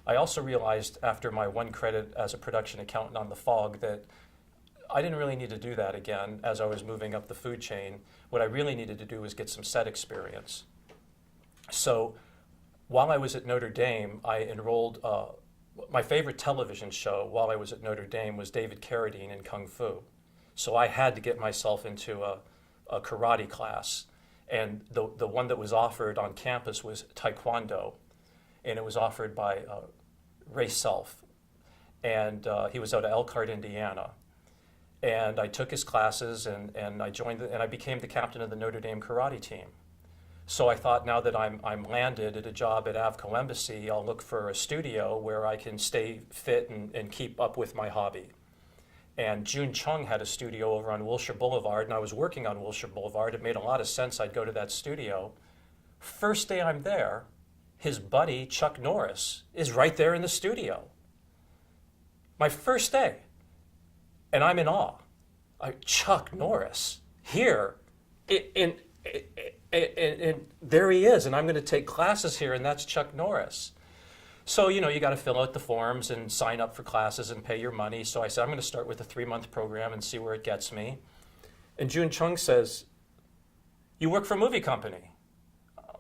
I also realized after my one credit as a production accountant on The Fog that I didn't really need to do that again as I was moving up the food chain. What I really needed to do was get some set experience. So while I was at Notre Dame, I enrolled, my favorite television show while I was at Notre Dame was David Carradine in Kung Fu. So I had to get myself into a karate class. And the one that was offered on campus was Tae Kwon Do, and it was offered by Ray Self. And he was out of Elkhart, Indiana. And I took his classes, and I joined, and I became the captain of the Notre Dame karate team. So I thought, now that I'm landed at a job at AVCO Embassy, I'll look for a studio where I can stay fit and keep up with my hobby. And Jun Chong had a studio over on Wilshire Blvd, and I was working on Wilshire Blvd. It made a lot of sense I'd go to that studio. First day I'm there, his buddy, Chuck Norris, is right there in the studio. My first day. And I'm in awe. Chuck Norris, here, and there he is, and I'm going to take classes here, and that's Chuck Norris. So, you know, you got to fill out the forms and sign up for classes and pay your money. So I said, I'm going to start with a 3-month program and see where it gets me. And Jun Chong says, you work for a movie company?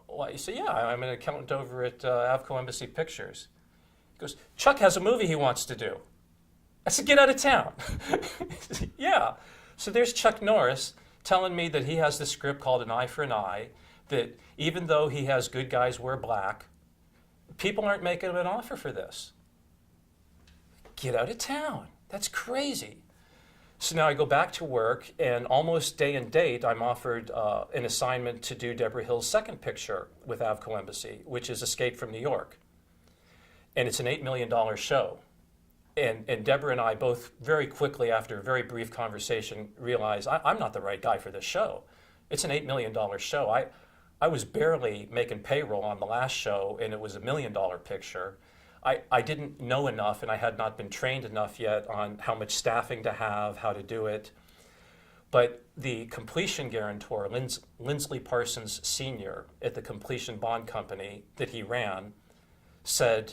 Well, you say, yeah, I'm an accountant over at AVCO Embassy Pictures. He goes, Chuck has a movie he wants to do. I said, get out of town. Yeah. So there's Chuck Norris telling me that he has this script called An Eye for an Eye, that even though he has Good Guys Wear Black, people aren't making him an offer for this. Get out of town. That's crazy. So now I go back to work, and almost day and date, I'm offered an assignment to do Deborah Hill's second picture with AVCO Embassy, which is Escape from New York. And it's an $8 million show. And Deborah and I both very quickly, after a very brief conversation, realized I'm not the right guy for this show. It's an $8 million show. I was barely making payroll on the last show, and it was a $1 million picture. I didn't know enough, and I had not been trained enough yet on how much staffing to have, how to do it. But the completion guarantor, Lindsley Parsons Sr. at the completion bond company that he ran, said,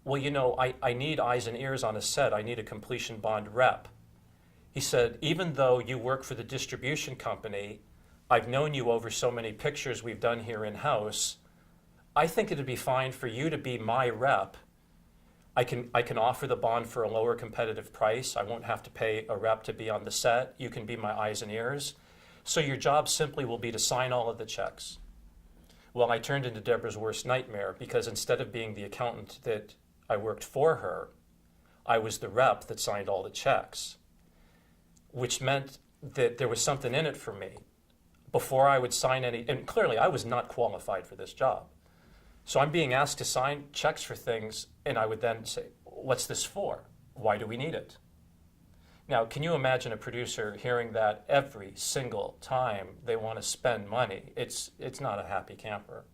well, you know, I need eyes and ears on a set. I need a completion bond rep. He said, even though you work for the distribution company, I've known you over so many pictures we've done here in-house, I think it'd be fine for you to be my rep. I can offer the bond for a lower competitive price. I won't have to pay a rep to be on the set. You can be my eyes and ears. So your job simply will be to sign all of the checks. Well, I turned into Deborah's worst nightmare, because instead of being the accountant that I worked for her, I was the rep that signed all the checks, which meant that there was something in it for me. Before I would sign any, and clearly I was not qualified for this job. So I'm being asked to sign checks for things, and I would then say, what's this for? Why do we need it? Now, can you imagine a producer hearing that every single time they want to spend money? It's not a happy camper.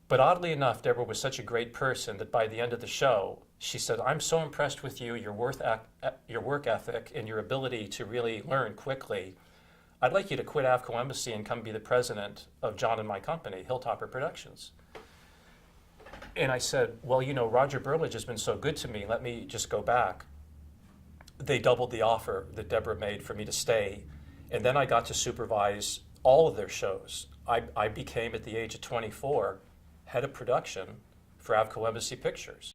But oddly enough, Deborah was such a great person that by the end of the show, she said, I'm so impressed with you, your work ethic, and your ability to really learn quickly. I'd like you to quit AVCO Embassy and come be the president of John and my company, Hilltopper Productions. And I said, well, you know, Roger Burlage has been so good to me. Let me just go back. They doubled the offer that Deborah made for me to stay. And then I got to supervise all of their shows. I became, at the age of 24, head of production for AVCO Embassy Pictures.